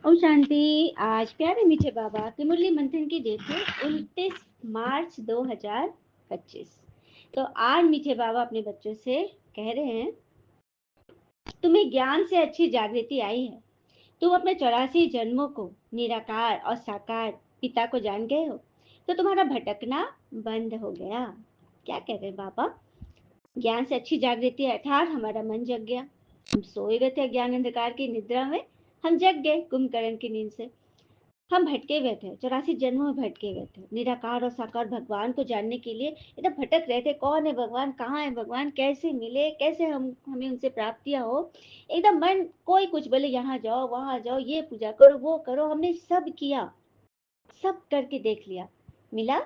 ओम शांति। आज प्यारे मीठे बाबा की मुरली मंथन की डेट है 29 मार्च 2025। तो आज मीठे बाबा अपने बच्चों से कह रहे हैं, तुम्हें ज्ञान से अच्छी जागृति आई है। तुम अपने 84 जन्मों को निराकार और साकार पिता को जान गए हो, तो तुम्हारा भटकना बंद हो गया। क्या कह रहे हैं बाबा? ज्ञान से अच्छी जागृति अर्थात हमारा मन जग गया। हम सोए गए थे ज्ञान अंधकार की निद्रा में, हम जग गए कुंभकर्ण की नींद से। हम भटके हुए थे, 84 जन्मों में भटके हुए थे। निराकार और साकार भगवान को जानने के लिए एकदम भटक रहे थे। कौन है भगवान, कहाँ है भगवान, कैसे मिले, कैसे हमें उनसे प्राप्तियां हो। एकदम मन कोई कुछ बोले, यहाँ जाओ वहां जाओ, ये पूजा करो वो करो। हमने सब किया, सब करके देख लिया, मिला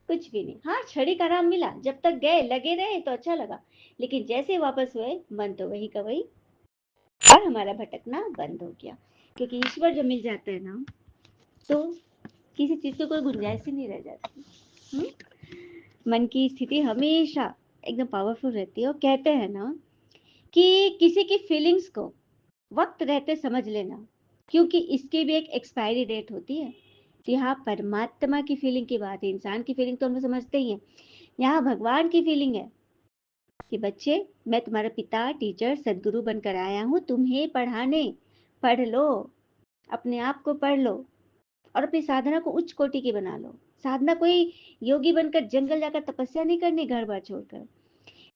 कुछ भी नहीं। हाँ, क्षणिक का आराम मिला, जब तक गए लगे रहे तो अच्छा लगा, लेकिन जैसे वापस हुए मन तो वही का वही, और हमारा भटकना बंद हो गया। क्योंकि ईश्वर जो मिल जाता है ना, तो किसी चीज की कोई गुंजाइश ही नहीं रह जाती। मन की स्थिति हमेशा एकदम पावरफुल रहती है। और कहते हैं ना कि किसी की फीलिंग्स को वक्त रहते समझ लेना, क्योंकि इसकी भी एक एक्सपायरी डेट होती है। तो यहाँ परमात्मा की फीलिंग की बात है। इंसान की फीलिंग तो हम समझते ही हैं, यहाँ भगवान की फीलिंग है कि बच्चे, मैं तुम्हारा पिता टीचर सदगुरु बनकर आया हूँ तुम्हें पढ़ाने। पढ़ लो, अपने आप को पढ़ लो, और अपनी साधना को उच्च कोटि की बना लो। साधना कोई योगी बनकर जंगल जाकर तपस्या नहीं करनी घर बार छोड़कर।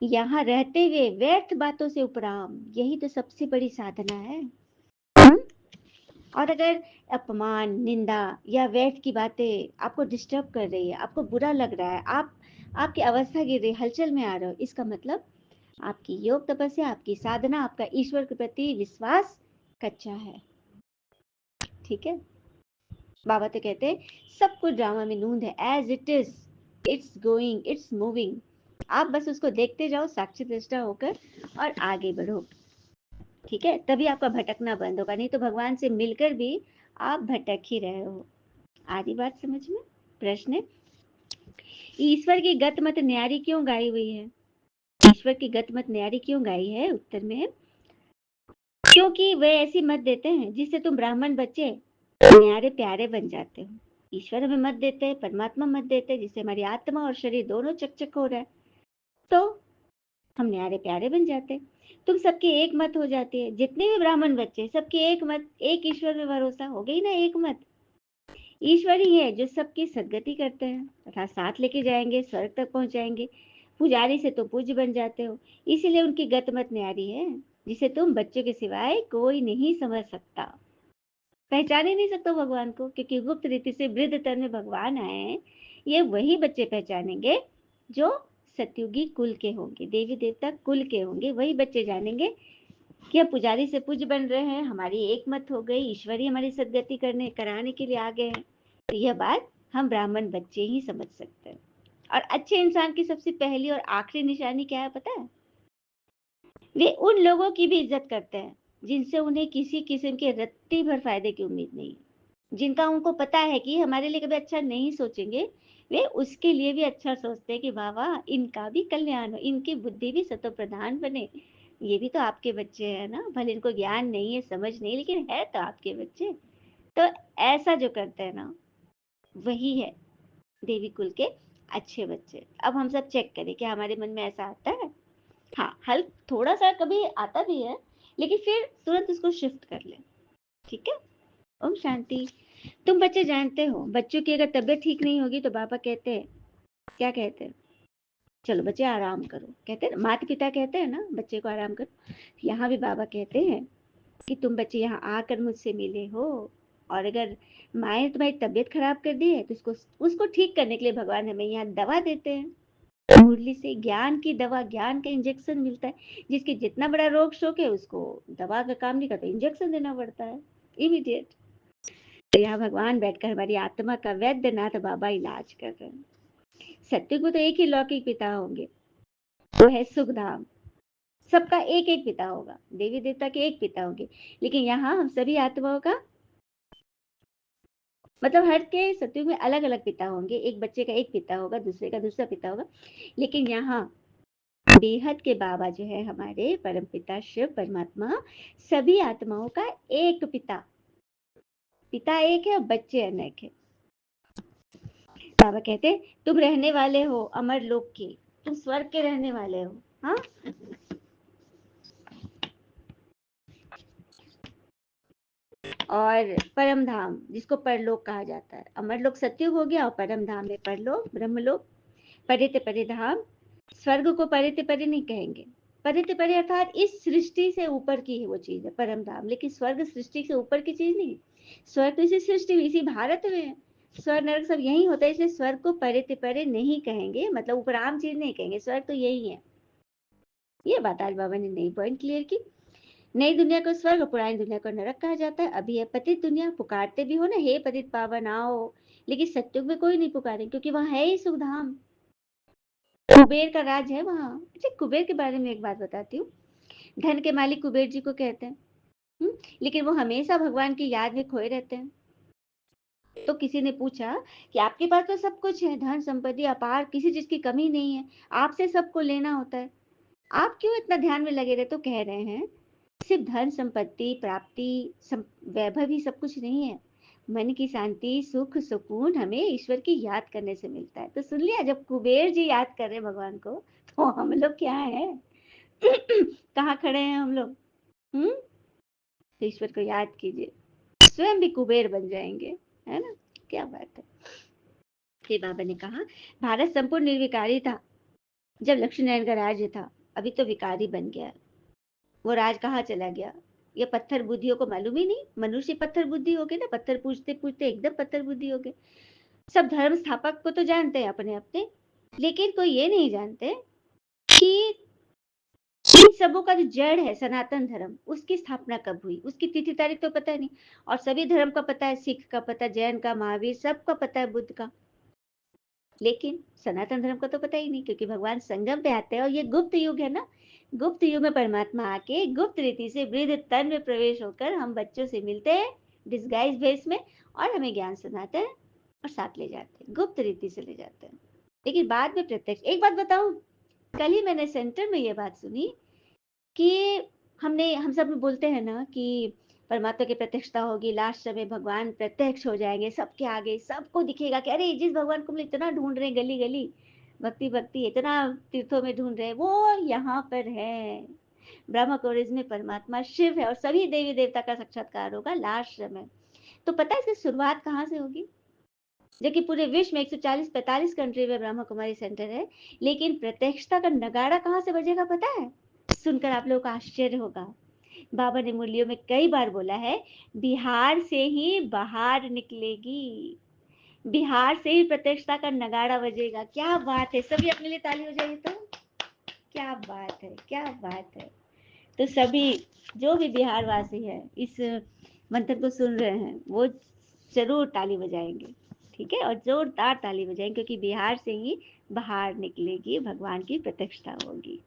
यहाँ रहते हुए व्यर्थ बातों से उपराम, यही तो सबसे बड़ी साधना है। हम्म? और अगर अपमान, निंदा या व्यर्थ की बातें आपको डिस्टर्ब कर रही है, आपको बुरा लग रहा है, आपकी अवस्था गिर रही, हलचल में आ रहे हो, इसका मतलब आपकी योग तपस्या, आपकी साधना, आपका ईश्वर के प्रति विश्वास कच्चा है। ठीक है। बाबा तो कहते हैं सब कुछ ड्रामा में नूंद है, as it is, it's going, it's moving. आप बस उसको देखते जाओ साक्षी दृष्टा होकर और आगे बढ़ो। ठीक है, तभी आपका भटकना बंद होगा, नहीं तो भगवान से मिलकर भी आप भटक ही रहे हो। आधी बात समझ में? प्रश्न है, ईश्वर की गत मत न्यारी क्यों गाई हुई है? ईश्वर की गत मत न्यारी क्यों गाई है? उत्तर में है, क्योंकि वे ऐसी मत देते हैं जिससे तुम ब्राह्मण बच्चे न्यारे प्यारे बन जाते हो। ईश्वर हमें मत देते हैं, परमात्मा मत देते हैं, जिससे हमारी आत्मा और शरीर दोनों चकचक हो रहा है, तो हम न्यारे प्यारे बन जाते हैं। तुम सबकी एक मत हो जाती है, जितने भी ब्राह्मण बच्चे सबकी एक मत, एक ईश्वर में भरोसा, हो गई ना एक मत। ईश्वर ही है जो सबकी सदगति करते हैं तथा साथ लेके जाएंगे, स्वर्ग तक पहुंचाएंगे। पुजारी से तो पूज्य बन जाते हो, इसीलिए उनकी गत मत न्यारी है, जिसे तुम बच्चों के सिवाय कोई नहीं समझ सकता, पहचान ही नहीं सकते भगवान को। क्योंकि गुप्त रीति से वृद्ध तन में भगवान आए हैं, ये वही बच्चे पहचानेंगे जो सतयुगी कुल के होंगे, देवी देवता कुल के होंगे। वही बच्चे जानेंगे कि अब पुजारी से पूज्य बन रहे हैं, हमारी एक मत हो गई, ईश्वर ही हमारी सदगति करने कराने के लिए आ गए हैं। तो यह बात हम ब्राह्मण बच्चे ही समझ सकते हैं। और अच्छे इंसान की सबसे पहली और आखिरी निशानी क्या है पता है? वे उन लोगों की भी इज्जत करते हैं जिनसे उन्हें किसी किस्म के रत्ती भर फायदे की उम्मीद नहीं, जिनका उनको पता है कि हमारे लिए कभी अच्छा नहीं सोचेंगे, वे उसके लिए भी अच्छा सोचते हैं कि बाबा इनका भी कल्याण हो, इनकी बुद्धि भी सतो प्रधान बने। ये भी तो आपके बच्चे हैं ना, भले इनको ज्ञान नहीं है, समझ नहीं, लेकिन है तो आपके बच्चे। तो ऐसा जो करते हैं ना, वही है देवी कुल के अच्छे बच्चे। अब हम सब चेक करें कि हमारे मन में ऐसा आता है। हाँ, हल थोड़ा सा कभी आता भी है, लेकिन फिर तुरंत उसको शिफ्ट कर ले। ठीक है। ओम शांति। तुम बच्चे जानते हो, बच्चों की अगर तबीयत ठीक नहीं होगी तो पापा कहते हैं, क्या कहते हैं? चलो बच्चे आराम करो, कहते हैं, माता पिता कहते हैं ना बच्चे को आराम करो। यहाँ भी बाबा कहते हैं कि तुम बच्चे यहाँ आकर मुझसे मिले हो, और अगर माए ने तुम्हारी तबीयत खराब कर दी है तो उसको उसको ठीक करने के लिए भगवान हमें यहाँ दवा देते हैं। मुरली से ज्ञान की दवा, ज्ञान का इंजेक्शन मिलता है। जिसके जितना बड़ा रोग शोक है उसको दवा का काम नहीं करता, इंजेक्शन देना पड़ता है इमीडिएट। तो यहाँ भगवान बैठकर हमारी आत्मा का वैद्यनाथ बाबा इलाज कर रहे हैं। सत्य को तो एक ही लौकिक पिता होंगे, वो है सुखधाम। सबका एक एक पिता होगा, देवी देवता के एक पिता होंगे, लेकिन यहाँ हम सभी आत्माओं का मतलब हर के सत्युग में अलग अलग पिता होंगे। एक बच्चे का एक पिता होगा, दूसरे का दूसरा पिता होगा, लेकिन यहाँ बेहद के बाबा जो है हमारे परम पिता शिव परमात्मा, सभी आत्माओं का एक पिता पिता एक है और बच्चे अनेक है। बाबा कहते तुम रहने वाले हो अमर लोक के, तुम स्वर्ग के रहने वाले हो। हाँ, और परम धाम जिसको परलोक कहा जाता है, अमरलोक सत्युग हो गया और परम धाम है परलोक ब्रह्मलोक। परित परे धाम, स्वर्ग को परित परे नहीं कहेंगे। परित परे अर्थात इस सृष्टि से ऊपर की है वो चीज है परम धाम, लेकिन स्वर्ग सृष्टि से ऊपर की चीज नहीं। स्वर्ग तो इसी सृष्टि में इसी भारत में है, स्वर्ग नरक सब यही होता है, इसलिए स्वर्ग को परित परे नहीं कहेंगे, मतलब उपराम चीज नहीं कहेंगे, स्वर्ग तो यही है। ये बात आज बाबा ने नई पॉइंट क्लियर की। नई दुनिया को स्वर्ग, पुरानी दुनिया को नरक कहा जाता है। अभी है पतित दुनिया, पुकारते भी हो ना, हे पतित पावन आओ, लेकिन सत्युग में कोई नहीं पुकारे क्योंकि वहां है ही सुखधाम, कुबेर का राज है वहां। अच्छा, कुबेर के बारे में एक बात बताती हूँ। धन के मालिक कुबेर जी को कहते हैं, लेकिन वो हमेशा भगवान की याद में खोए रहते हैं। तो किसी ने पूछा कि आपके पास तो सब कुछ है, धन संपत्ति अपार, किसी चीज की कमी नहीं है, आपसे सबको लेना होता है, आप क्यों इतना ध्यान में लगे रहे? तो कह रहे हैं सिर्फ धन संपत्ति प्राप्ति वैभव ही सब कुछ नहीं है, मन की शांति सुख सुकून हमें ईश्वर की याद करने से मिलता है। तो सुन लिया, जब कुबेर जी याद कर रहे हैं भगवान को, तो हम लोग क्या है? कहाँ खड़े हैं हम लोग? तो ईश्वर को याद कीजिए, स्वयं भी कुबेर बन जाएंगे, है ना? क्या बात है। फिर बाबा ने कहा भारत संपूर्ण निर्विकारी था जब लक्ष्मी नारायण का राज्य था, अभी तो विकारी बन गया। वो राज कहाँ चला गया? ये पत्थर बुद्धियों को मालूम ही नहीं, मनुष्य पत्थर बुद्धि हो गए ना, पत्थर पूछते पूछते एकदम पत्थर बुद्धि हो गए। सब धर्म स्थापक को तो जानते हैं अपने अपने, लेकिन कोई ये नहीं जानते कि इन सबों का जो जड़ है सनातन धर्म, उसकी स्थापना कब हुई, उसकी तिथि तारीख तो पता नहीं। और सभी धर्म का पता है, सिख का पता है, जैन का, महावीर सबका पता है, बुद्ध का, लेकिन सनातन धर्म का तो पता ही नहीं, क्योंकि भगवान संगम पे आते हैं और ये गुप्त युग है ना। गुप्त युग में परमात्मा आके गुप्त रीति से वृद्ध तन में प्रवेश होकर हम बच्चों से मिलते हैं डिस्गाइज भेष में, और हमें ज्ञान सुनाते हैं और साथ ले जाते हैं, गुप्त रीति से ले जाते हैं, लेकिन बाद में प्रत्यक्ष। एक बात बताऊं, कल ही मैंने सेंटर में ये बात सुनी कि हम सब बोलते हैं ना कि परमात्मा की प्रत्यक्षता होगी, लास्ट समय भगवान प्रत्यक्ष हो जाएंगे सबके आगे, सबको दिखेगा कि अरे जिस भगवान को हम इतना ढूंढ रहे हैं, गली गली भक्ति भक्ति इतना तीर्थों में ढूंढ रहे हैं, वो यहाँ पर है। ब्रह्म कवरेज में परमात्मा शिव है और सभी देवी देवता का साक्षात्कार होगा लास्ट समय। तो पता है इसकी शुरुआत कहाँ से होगी? जबकि पूरे विश्व में 140-45 कंट्री में ब्रह्म कुमारी सेंटर है, लेकिन प्रत्यक्षता का नगाड़ा कहाँ से बजेगा पता है? सुनकर आप लोगों को आश्चर्य होगा, बाबा ने मुरलियों में कई बार बोला है, बिहार से ही बाहर निकलेगी, बिहार से ही प्रत्यक्षता का नगाड़ा बजेगा। क्या बात है, सभी अपने लिए ताली हो जाएगी तो। क्या बात है, क्या बात है। तो सभी जो भी बिहार वासी है इस मंत्र को सुन रहे हैं, वो जरूर ताली बजाएंगे, ठीक है, और जोरदार ताली बजाएंगे, क्योंकि बिहार से ही बाहर निकलेगी, भगवान की प्रत्यक्षता होगी।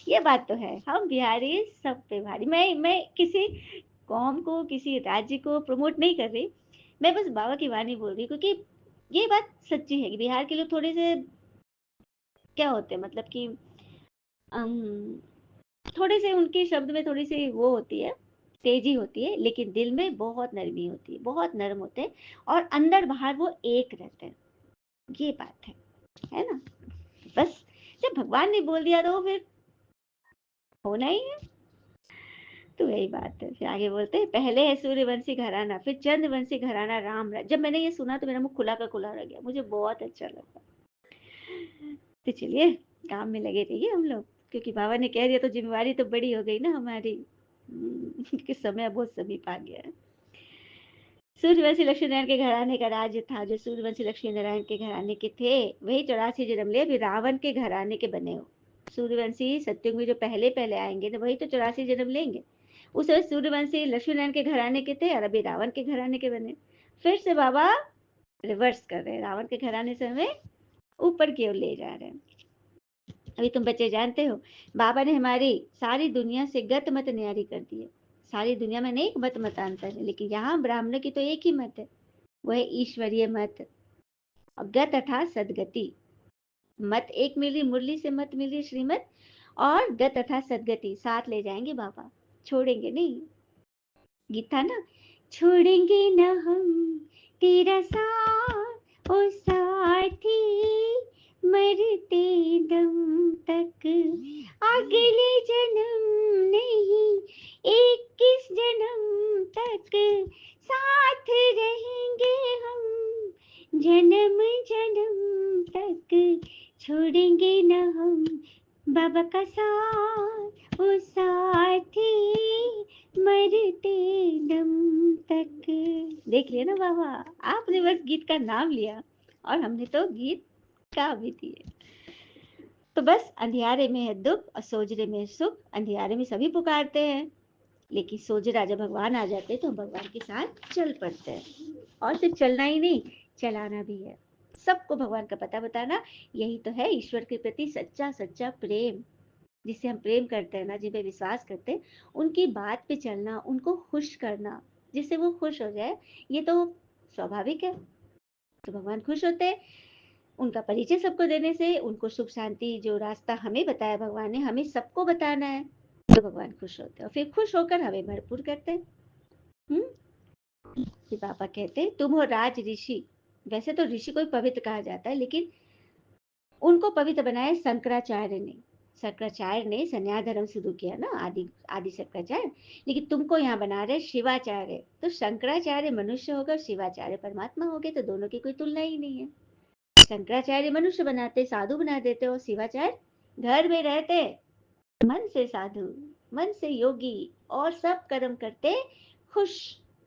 ये बात तो है, हम बिहारी सब पे भारी। मैं किसी कौम को किसी राज्य को प्रमोट नहीं कर रही, मैं बस बाबा की वाणी बोल रही, क्योंकि ये बात सच्ची है कि बिहार के लोग थोड़े से क्या होते हैं, मतलब कि अम, थोड़े से उनके शब्द में थोड़ी सी वो होती है, तेजी होती है, लेकिन दिल में बहुत नरमी होती है, बहुत नरम होते हैं, और अंदर बाहर वो एक रहते हैं। ये बात है ना? बस जब भगवान ने बोल दिया तो फिर होना ही है। तो वही बात है। फिर आगे बोलते हैं, पहले है सूर्यवंशी घराना, फिर चंद्रवंशी घराना राम। जब मैंने ये सुना तो मेरा मुंह खुला का खुला रह गया, मुझे बहुत अच्छा लगा। तो चलिए काम में लगे रहिए हम लोग, क्योंकि बाबा ने कह दिया तो जिम्मेवारी तो बड़ी हो गई ना हमारी, कि समय बहुत समीप आ गया है। सूर्यवंशी लक्ष्मी नारायण के घराने का राज्य था, जो सूर्यवंशी लक्ष्मी नारायण के घराने के थे वही 84 जन्म ले, अभी रावण के घराने के बने हो। सूर्यवंशी सत्युग में जो पहले पहले आएंगे तो वही तो 84 जन्म लेंगे। उस समय सूर्यवंशी लक्ष्मी नारायण के घराने के थे और अभी रावण के घराने के बने। फिर से बाबा रिवर्स कर रहे हैं, रावण के घराने से हमें ऊपर की ओर ले जा रहे हैं। अभी तुम बच्चे जानते हो, बाबा ने हमारी सारी दुनिया से गत मत न्यारी कर दी है। सारी दुनिया में अनेक मत मतांतर है, लेकिन यहाँ ब्राह्मण की तो एक ही मत है, वो है ईश्वरीय मत। और गत अर्थात सदगति, मत एक मिल रही, मुरली से मत मिल रही श्रीमत, और गत अर्थात सदगति, साथ ले जाएंगे बाबा, छोड़ेंगे नहीं। गीत था ना छोड़ेंगे न हम तेरा साथ ओ साथी, मरते दम तक। अगले जन्म नहीं, 21 जन्म तक साथ रहेंगे हम, जन्म जन्म तक छोड़ेंगे न हम बाबा का साथ ओ साथी, मरते दम तक। देख लिया ना बाबा, आपने बस गीत का नाम लिया और हमने तो गीत गा भी दिए। तो बस अंधियारे में है दुख और सोजरे में सुख, अंधियारे में सभी पुकारते हैं, लेकिन सोजरा जब भगवान आ जाते हैं तो हम भगवान के साथ चल पड़ते हैं। और सिर्फ चलना ही नहीं, चलाना भी है। सबको भगवान का पता बताना, यही तो है ईश्वर के प्रति सच्चा सच्चा प्रेम। जिससे हम प्रेम करते हैं ना, जिन पे विश्वास करते हैं, उनकी बात पे चलना, उनको खुश करना, जिससे वो खुश हो जाए, ये तो स्वाभाविक है। तो भगवान खुश होते हैं उनका परिचय सबको देने से, उनको सुख शांति जो रास्ता हमें बताया भगवान ने, हमें सबको बताना है। तो भगवान खुश होते हैं और फिर खुश होकर हमें भरपूर करते हैं। फिर पापा कहते हैं तुम हो राज ऋषि। वैसे तो ऋषि को ही पवित्र कहा जाता है, लेकिन उनको पवित्र बनाया शंकराचार्य ने। शंकराचार्य ने संन्यास धर्म शुरू किया ना, आदि आदि शंकराचार्य। लेकिन तुमको यहाँ बना रहे शिवाचार्य। तो शंकराचार्य मनुष्य होगा, शिवाचार्य परमात्मा हो गए, तो दोनों की कोई तुलना ही नहीं है। शंकराचार्य मनुष्य बनाते, साधु बना देते, और शिवाचार्य घर में रहते, मन से साधु, मन से योगी, और सब कर्म करते खुश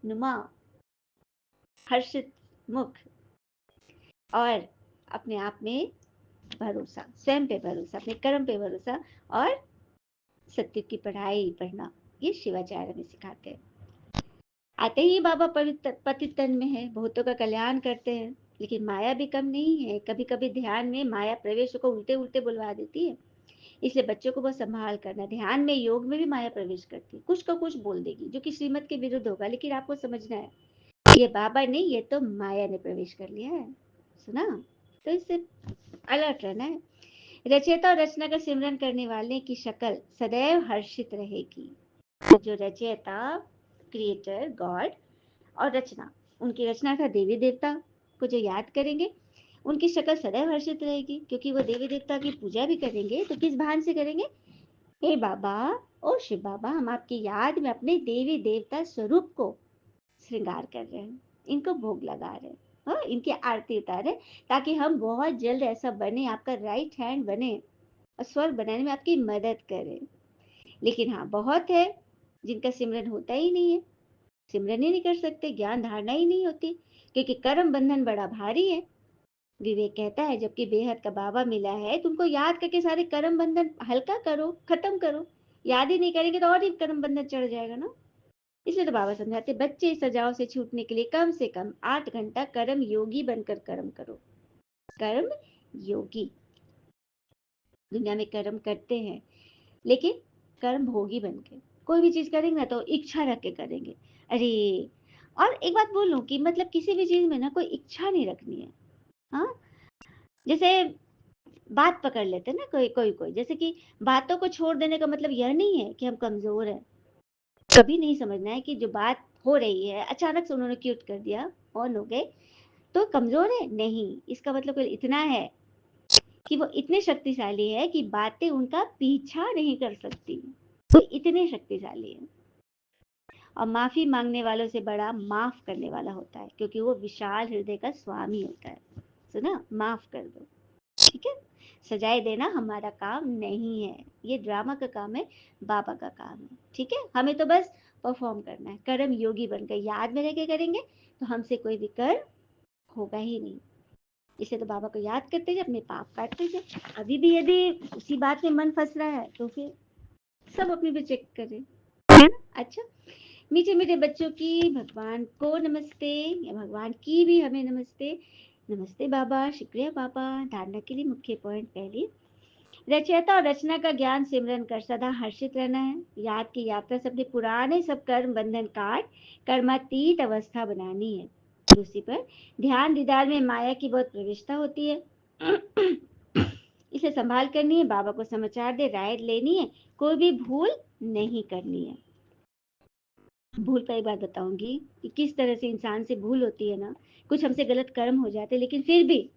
नुमा, हर्षित मुख, और अपने आप में भरोसा, स्वयं पे भरोसा, अपने कर्म पे भरोसा, और सत्य की पढ़ाई पढ़ना, ये शिवाचार्य हमें सिखाते हैं। आते ही बाबा पवित्र पतित तन में है, बहुतों का कल्याण करते हैं, लेकिन माया भी कम नहीं है। कभी कभी ध्यान में माया प्रवेश को उल्टे उल्टे बुलवा देती है, इसलिए बच्चों को बहुत संभाल करना। ध्यान में, योग में भी माया प्रवेश करती है, कुछ का कुछ बोल देगी जो कि श्रीमत के विरुद्ध होगा, लेकिन आपको समझना है ये बाबा नहीं, ये तो माया ने प्रवेश कर लिया है। सुना? तो इससे अलर्ट रहना है। रचयिता और रचना का सिमरन करने वाले की शक्ल सदैव हर्षित रहेगी। तो जो रचयिता, क्रिएटर गॉड, और रचना, उनकी रचना था देवी देवता को जो याद करेंगे, उनकी शक्ल सदैव हर्षित रहेगी, क्योंकि वो देवी देवता की पूजा भी करेंगे। तो किस भान से करेंगे? हे बाबा, ओ शिव बाबा, हम आपकी याद में अपने देवी देवता स्वरूप को श्रृंगार कर रहे हैं, इनको भोग लगा रहे हैं, हाँ, इनकी आरती उतारे, ताकि हम बहुत जल्द ऐसा बने, आपका राइट हैंड बने और स्वर्ग बनाने में आपकी मदद करें। लेकिन हाँ, बहुत है जिनका सिमरन होता ही नहीं है, सिमरन ही नहीं कर सकते, ज्ञान धारणा ही नहीं होती, क्योंकि कर्म बंधन बड़ा भारी है। विवेक कहता है जबकि बेहद का बाबा मिला है, तुमको याद करके सारे कर्म बंधन हल्का करो, खत्म करो। याद ही नहीं करेंगे तो और ही कर्म बंधन चढ़ जाएगा ना। इसलिए तो बाबा समझाते बच्चे इस सजाओं से छूटने के लिए कम से कम 8 घंटा कर्म योगी बनकर कर्म करो। कर्म योगी, दुनिया में कर्म करते हैं, लेकिन कर्म भोगी बन के कोई भी चीज करेंगे ना तो इच्छा रख के करेंगे। अरे, और एक बात बोलूं कि मतलब किसी भी चीज में ना कोई इच्छा नहीं रखनी है। हाँ, जैसे बात पकड़ लेते हैं ना कोई कोई कोई, जैसे कि बातों को छोड़ देने का मतलब यह नहीं है कि हम कमजोर हैं। कभी नहीं समझना है कि जो बात हो रही है अचानक से उन्होंने क्यूट कर दिया, ऑन हो गए, तो कमजोर है नहीं। इसका मतलब इतना है कि वो इतने शक्तिशाली है कि बातें उनका पीछा नहीं कर सकती, वो इतने शक्तिशाली है। और माफी मांगने वालों से बड़ा माफ करने वाला होता है, क्योंकि वो विशाल हृदय का स्वामी होता है। सुना? माफ कर दो, ठीक है। सजाए देना हमारा काम नहीं है, ये ड्रामा का काम है, बाबा का काम है, ठीक है। हमें तो बस परफॉर्म करना है, कर्म योगी बनकर याद में रह के करेंगे तो हमसे कोई भी कर्म होगा ही नहीं। इसे तो बाबा को याद करते जाए, अपने पाप काटते जाए। अभी भी यदि उसी बात में मन फंस रहा है तो फिर सब अपने पे चेक करें, है ना। अच्छा, मीठे मीठे बच्चों की भगवान को नमस्ते, या भगवान की भी हमें नमस्ते। नमस्ते बाबा, शुक्रिया बाबा। धारणा के लिए मुख्य पॉइंट पहली, रचयिता और रचना का ज्ञान सिमरन कर सदा हर्षित रहना है। याद की यात्रा से अपने पुराने सब कर्म बंधन काट कर्मातीत अवस्था बनानी है। दूसरी पर ध्यान दीदार में माया की बहुत प्रविष्टता होती है, इसे संभाल करनी है। बाबा को समाचार दे, राय लेनी है, कोई भी भूल नहीं करनी है। भूल का एक बात बताऊँगी कि किस तरह से इंसान से भूल होती है ना, कुछ हमसे गलत कर्म हो जाते हैं लेकिन फिर भी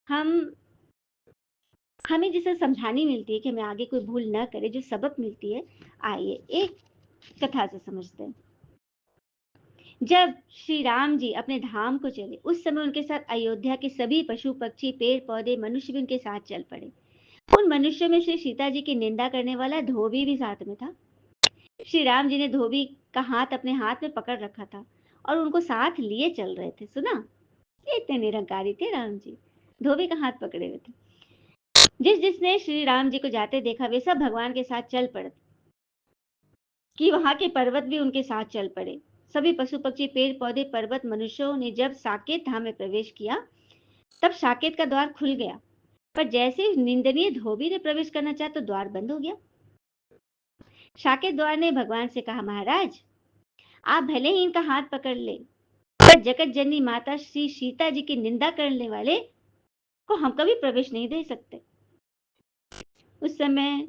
हम हमें जिसे समझानी मिलती है कि हमें आगे कोई भूल ना करे, जो सबक मिलती है, आइए एक कथा से समझते हैं। जब श्री राम जी अपने धाम को चले, उस समय उनके साथ अयोध्या के सभी पशु पक्षी पेड़ पौधे मनुष्य भी उनके साथ चल पड़े। उन मनुष्यों में श्री सीता जी की निंदा करने वाला धोबी भी साथ में था। श्री राम जी ने धोबी का हाथ अपने हाथ में पकड़ रखा था और उनको साथ लिए चल रहे थे। सुना, ये इतने निरंकारी थे राम जी, धोबी का हाथ पकड़े हुए थे। जिसने श्री राम जी को जाते देखा वे सब भगवान के साथ चल पड़े कि वहां के पर्वत भी उनके साथ चल पड़े। सभी पशु पक्षी पेड़ पौधे पर्वत मनुष्यों ने जब साकेत धाम में प्रवेश किया, तब साकेत का द्वार खुल गया, पर जैसे निंदनीय धोबी ने प्रवेश करना चाहा तो द्वार बंद हो गया। साकेत द्वार ने भगवान से कहा, महाराज आप भले ही इनका हाथ पकड़ ले, पर जगत जननी माता श्री सीता जी की निंदा करने वाले को हम कभी प्रवेश नहीं दे सकते। उस समय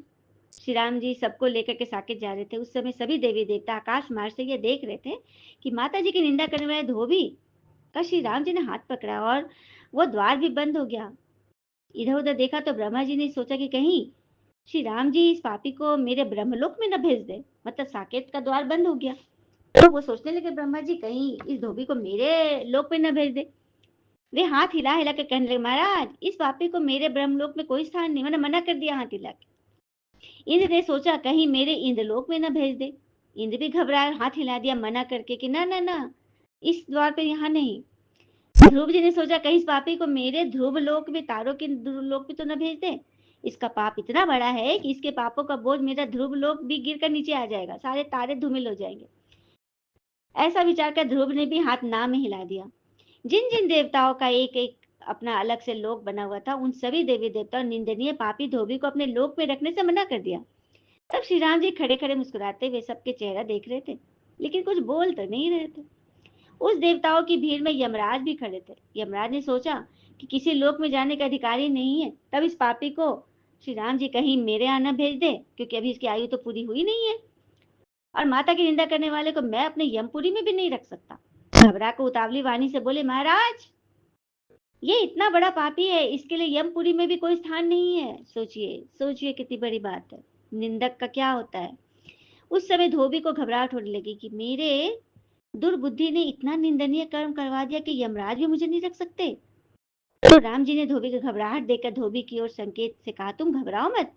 श्री राम जी सबको लेकर के साकेत जा रहे थे। उस समय सभी देवी देवता आकाश मार्ग से ये देख रहे थे कि माता जी की निंदा करने वाले धोबी का श्री राम जी ने हाथ पकड़ा और वो द्वार भी बंद हो गया। इधर उधर देखा तो ब्रह्मा जी ने सोचा कि कहीं श्री राम जी इस पापी को मेरे ब्रह्मलोक में न भेज दे, मतलब साकेत का द्वार बंद हो गया। तो वो सोचने लगे ब्रह्मा जी कहीं इस धोबी को मेरे लोक में न भेज दे। वे हाथ हिला हिला के कहने लगे, महाराज इस पापी को मेरे ब्रह्मलोक में कोई स्थान नहीं, मैंने मना कर दिया हाथ हिला के। इंद्र ने सोचा कहीं मेरे इंद्रलोक में न भेज दे। इंद्र भी घबराया, हाथ हिला दिया मना करके कि ना ना ना, इस द्वार पे यहाँ नहीं। ध्रुव जी ने सोचा कहीं इस पापी को मेरे ध्रुव लोक में, तारों के ध्रुव लोक में तो न भेज दे। इसका पाप इतना बड़ा है कि इसके पापों का बोझ मेरा ध्रुव लोक भी गिर कर नीचे आ जाएगा, सारे तारे धूमिल हो जाएंगे। ऐसा विचार कर ध्रुव ने भी हाथ ना में हिला दिया। जिन जिन देवताओं का एक एक अपना अलग से लोक बना हुआ था, उन सभी देवी देवताओं निंदनीय पापी धोबी को अपने लोक में रखने से मना कर दिया। तब श्री राम जी खड़े खड़े मुस्कुराते हुए सबके चेहरा देख रहे थे, लेकिन कुछ बोल तो नहीं रहे थे। उस देवताओं की भीड़ में यमराज भी खड़े थे। यमराज ने सोचा कि किसी लोक में जाने का अधिकारी नहीं है, तब इस पापी को श्री राम जी कहीं मेरे यहाँ न भेज दे, क्योंकि अभी इसकी आयु तो पूरी हुई नहीं है और माता की निंदा करने वाले को मैं अपने यमपुरी में भी नहीं रख सकता। घबरा को उतावली वाणी से बोले, महाराज ये इतना बड़ा पापी है, इसके लिए यमपुरी में भी कोई स्थान नहीं है। सोचिए सोचिए कितनी बड़ी बात है, निंदक का क्या होता है। उस समय धोबी को घबराहट होने लगी कि मेरे दुर्बुद्धि ने इतना निंदनीय कर्म करवा दिया कि यमराज भी मुझे नहीं रख सकते। तो राम जी ने धोबी को घबराहट देकर धोबी की ओर संकेत से कहा, तुम घबराओ मत,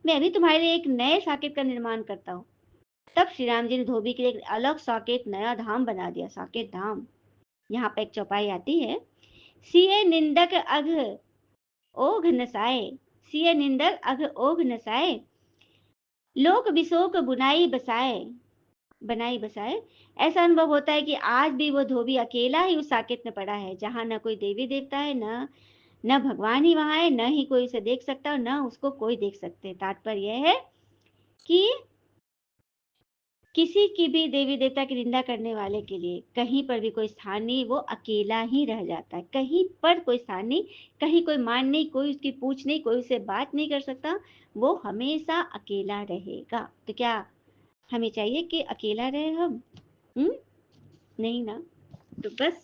मैं अभी तुम्हारे लिए एक नए साकेत का निर्माण करता हूँ। तब श्री राम जी ने धोबी के लिए एक अलग साकेत, नया धाम बना दिया, साकेत धाम। यहाँ पे एक चौपाई आती है, सिए निंदक अघ ओघ नसाए, सिए निंदक अघ ओघ नसाए, लोक बिसोक बनाई बसाए। ऐसा अनुभव होता है कि आज भी वो धोबी अकेला ही उस साकेत में पड़ा है, जहां न कोई देवी देवता है, न न भगवान ही वहां है, न ही कोई उसे देख सकता और न उसको कोई देख सकते। तात्पर्य यह है कि किसी की भी देवी देवता की निंदा करने वाले के लिए कहीं पर भी कोई स्थान नहीं, वो अकेला ही रह जाता है। कहीं पर कोई स्थान नहीं, कहीं कोई मान नहीं, कोई उसकी पूछ नहीं, कोई उससे बात नहीं कर सकता, वो हमेशा अकेला रहेगा। तो क्या हमें चाहिए कि अकेला रहे हम? नहीं ना। तो बस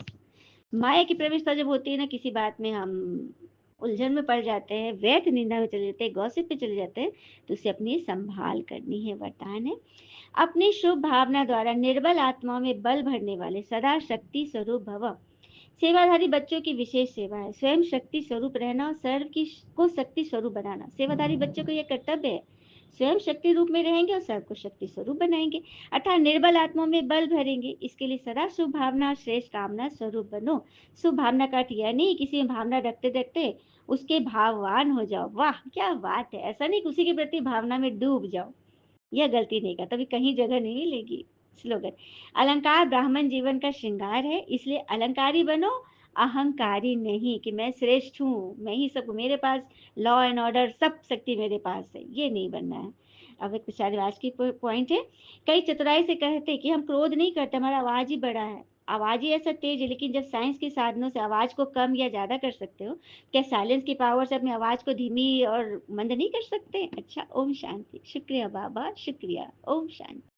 माया की प्रवेशता जब होती है ना, किसी बात में हम उलझन में पड़ जाते हैं, व्यर्थ निंदा में चले जाते हैं, गॉसिप पे चले जाते हैं, तो उसे अपनी संभाल करनी है। वरदान है, अपनी शुभ भावना द्वारा निर्बल आत्माओं में बल भरने वाले सदा शक्ति स्वरूप भव। सेवाधारी बच्चों की विशेष सेवा है स्वयं शक्ति स्वरूप रहना और सर्व की को शक्ति स्वरूप बनाना। सेवाधारी बच्चों को यह कर्तव्य है, स्वयं शक्ति रूप में रहेंगे और सर्व को शक्ति स्वरूप बनाएंगे, अर्थात निर्बल आत्माओं में बल भरेंगे। इसके लिए सदा शुभ भावना और श्रेष्ठ कामना स्वरूप बनो। शुभ भावना का अर्थ यह नहीं किसी में भावना रखते रखते उसके भाववान हो जाओ, वाह क्या बात है, ऐसा नहीं उसी के प्रति भावना में डूब जाओ, यह गलती नहीं कर, तभी कहीं जगह नहीं मिलेगी। स्लोगन, अलंकार ब्राह्मण जीवन का श्रृंगार है, इसलिए अलंकारी बनो, अहंकारी नहीं कि मैं श्रेष्ठ हूँ, मैं ही सब, मेरे पास लॉ एंड ऑर्डर सब शक्ति मेरे पास है, ये नहीं बनना है। अब एक विचारवाज की पॉइंट है, कई चतुराई से कहते कि हम क्रोध नहीं करते, हमारा आवाज ही बड़ा है, आवाज ही ऐसा तेज है, लेकिन जब साइंस के साधनों से आवाज को कम या ज्यादा कर सकते हो, क्या साइलेंस की पावर से अपनी आवाज को धीमी और मंद नहीं कर सकते? अच्छा, ओम शांति। शुक्रिया बाबा, शुक्रिया। ओम शांति।